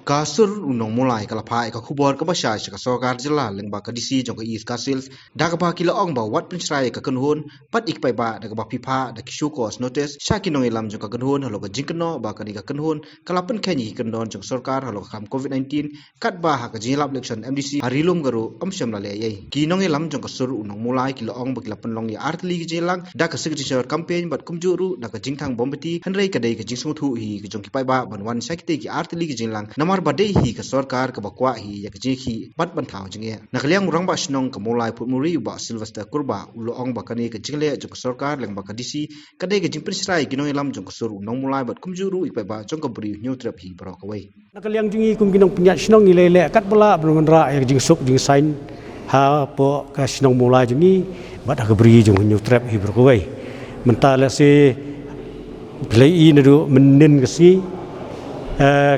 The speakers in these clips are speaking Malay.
Ka Sur Nong Mawlai kalapai ka khubor ka basya ka sorkar jela lengba ka disi jong ka is ka sales da ka ba kila ong ba wat pinchrai ka kanhun pat ik pai ba da ka ba pipa da kishu kos notice sha ki nong ilam jong ka kanhun halo ka jingkno ba ka ni ka kanhun kalapan khenyi kandon jong sorkar halo ka covid 19 kat ba ha ka jilap election MDC harilum garu amsham la le yai ki nong ilam jong ka Sur Nong Mawlai kila ong ba kila penlong ya artli ki jelang da ka signature campaign bat kumjuru da ka jingthang bombati hanrei ka dei ka jingsung thu hi ka jong ki pai ba ban wan sakte ki artli ki jelang namar badai hi ka sorkar ka kwah hi yak jingiakhih bat ban thau jinge nakliang rang ba snong ka Mawlai putmuri ba silvester kurba ulo ong ba kani ka jingle jong ka sorkar leng ba ka disi ka dei ka jingpin srai ginong elam jong ka Sur Nong Mawlai bat kumjuru ik ba jong ka bri new trap hi bro ka wei nakliang jingi kum ginong pinyat snong ni lele kat bala belum ra yak jing suk jing sign ha po ka snong Mawlai jingi bat ka bri jong new trap hi bro ka wei mentala se play in do menin ka si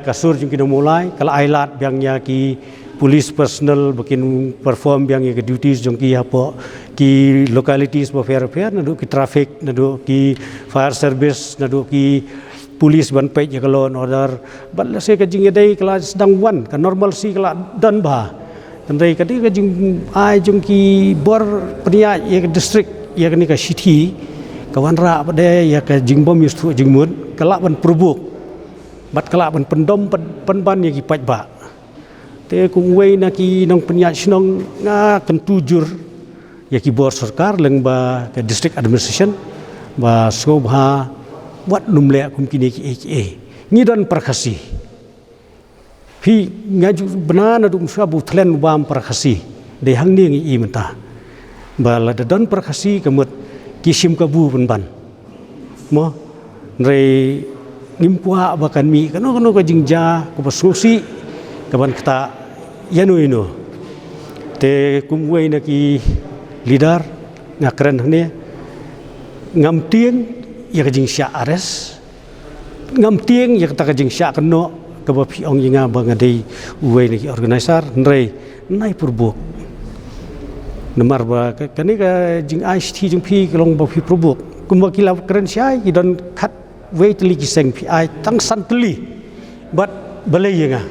kasur jung Nong Mawlai kalau ailat biangnya ki police personal bikin perform biangnya ke duties jung ki apa ki localities bo fair nadu ki traffic nadu ki fire service nadu ki police ban pej ya kalau order bal se ka jing dai kala sedang wan ka normal si kala dan ba andai ka di ka jing ai jung ki bor pria ya district ya ni ka city kawan ra pada ya ka jing bom yustu jing mun kala ban perbuk bat kala ban pendom penban ya ki paj ba te kum wei na ki nong penyat snong nga kan tujur ya ki bor sarkar leng ba ke district administration ba sobha wat numle kum kini ki ni dan perkasi hi ngaju banana dum sabu thlen bam perkasi de hang ni ngi menta ba la dan perkasi kemut kisim kabu penban mo rei ngimpuha bahkan mi kanu ka jingja ko basusi kaban kata yanu ino te kumwei na ki leader ngakren ne ngam tieng ya ka jing sya ares ngam tieng ya ka jing sya keno ka ba pi ong yinga ba ngadei uwei ni organizer nrei nai purbuk namar ba kani ka jing ICT jing pi kelong ba pi purbuk kumba kilap keren syai idon kat wei teli kiseng pi ai tang santeli bat balai yenga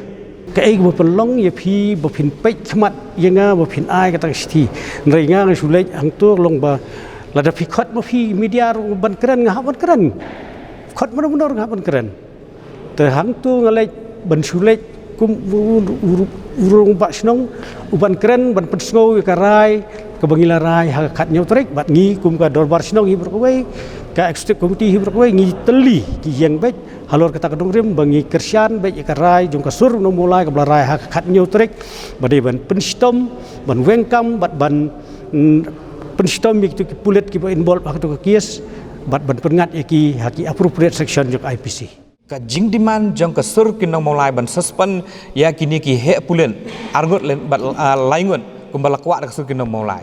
ka ei bo pelong ye pi bo pin pei khmat yenga bo pin ai ka tang sti nrei nga sulai hang tu long ba lada pi khot bo pi media ban keren nga ban keren khot munor nga ban keren te hang tu ngalai ban sulai kum urung ba snong uban keren ban pensngo ka rai ka bangila rai ha khat nyotrik bat ngi kum ka dorbar snong hi berkoi ka executive committee hi berkoi ngi teli ki yang bet halor kata kadong rim bangi kersian bet ka rai jong ka Sur Nong Mawlai ka rai ha khat nyotrik bade ban penstom ban wengkam bat ban penstom mi ki pulet ki involve ha to ka kies bat ban pengat ki haki appropriate section jok IPC ka jing diman jong ka Sur Nong Mawlai ban suspend ya kini ki he pulen argot len bat laingun kumbala kwah ka Sur Nong Mawlai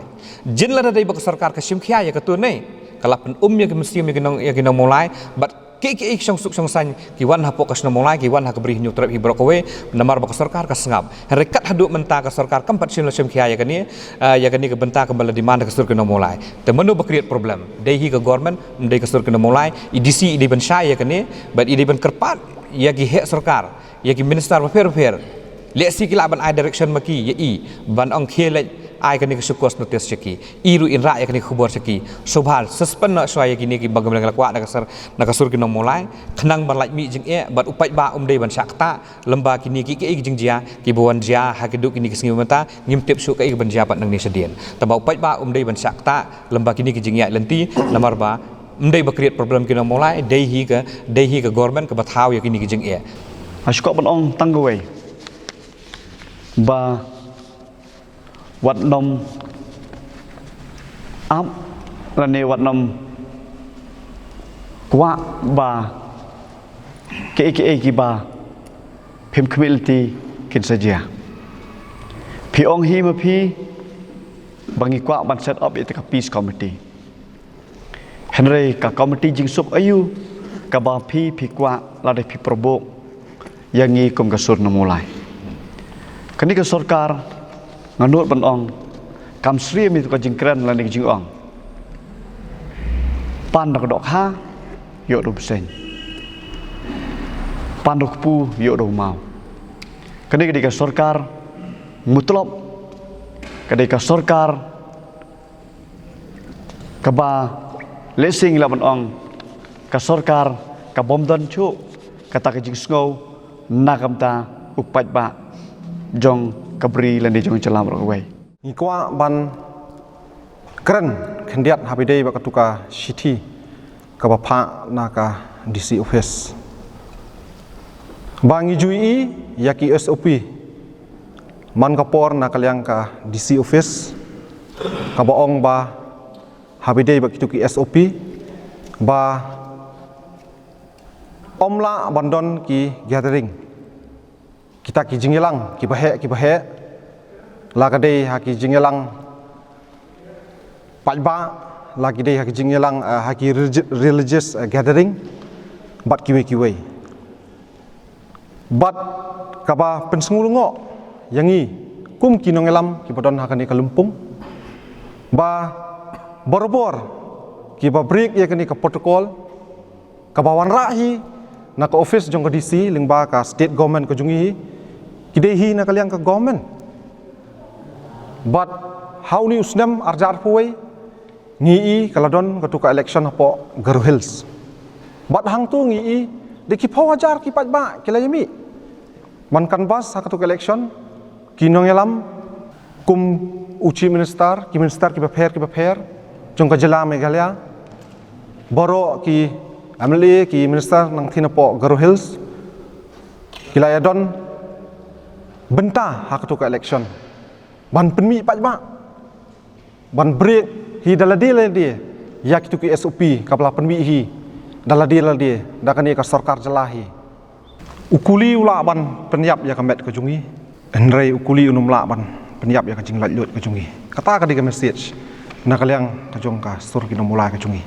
jin la dai ba sarkar ka simkhia ya ka tu nei kala pen ya ka mesti ya Nong Mawlai bat ki song suk song san ki wan hapok ka Nong Mawlai ki wan ha ka bri nyu trap hi brokowe namar ba ka sarkar ka sngap rekat hadu menta ka sarkar kam pat simkhia ya kani ka benta kembala di mana ka Sur Nong Mawlai te menu ba create problem dei hi ka government dei ka Sur Nong Mawlai idisi di ban syai ya kani bat di ban kerpat ya ki he sarkar ya ki minister fair le si kila ban ai direction maki ya i ban ong khele ai kani ka sukos notice cheki iru in ra ya kani khubor cheki sobhal suspend na swaya kini ki bagam lang lakwa na ka Sur Nong Mawlai khnang ban laj mi jing bat upai ba dei ban sakta lemba kini ki jing jia ki buan jia ha ki duk kini ki singi mata ngim tip su ka ban jia pat nang ni sedien taba upai ba dei ban sakta lemba kini ki jing ya lenti lamar ba dei ba create problem ki Nong Mawlai dei hi ka government ka bathau ya kini ki jing Asyik ban ong tanggawai ba wat nom ap lane wat nom kwah ba ke ki ba phim community kin saja pi ong hi ma pi bangi kwah ban set up it ka peace committee henry ka committee jing sup ayu ka ba pi kwah la de pi probok yang ngi kum ka Sur Nong Mawlai kani ka sarkar nganut ban ong kam sri mi ka jingkran lan jing ong pan dok ha yo do sen pan dok pu yo do mau ketika sorkar mutlak ketika sorkar kaba lesing laban ong ka sorkar ka bomdon chu kata ka jing snow nakamta upat ba jong kabri landi jong celam roi Ikwa ban keren kendiat habidai ba katuka city ka bapa naka DC office bangi jui yaki SOP man kapor na kalyang ka DC office ka baong ba habidai ba kituki SOP ba omla bandon ki gathering kita ki jingilang ki bahe lagade haki jingilang palba lagade haki jingilang haki religious gathering bat kiwe bat kaba pensengulungo yangi kum kinongelam ki badon hakani kalumpung ba borobor ki ba break yakani ka protokol ka bawan rahi na ka office jong ka DC lingba ka state government ka jungi kidehi na kalyang ka government but how ni usnam arjar puai ngi kaladon katuka election hapo Garu Hills but hang tu ngi de ki pawajar ki patba kilayami man kanbas katuka election kinongelam kum uchi minister ki prepare jong ka jela Meghalaya boro ki amli ki minister nang thinapo Garu Hills kilayadon benta hakatuka election ban penmi pajma ban break hi daladi ya kituki SOP kapla penmi hi daladi dakani ka sorkar jelahi ukuli ula ban penyap ya kamet ke jungi enrei ukuli unum la ban penyap ya ka jinglat lut ke jungi kata ka diga message na kalyang ka jong ka Sur Nong Mawlai ke jungi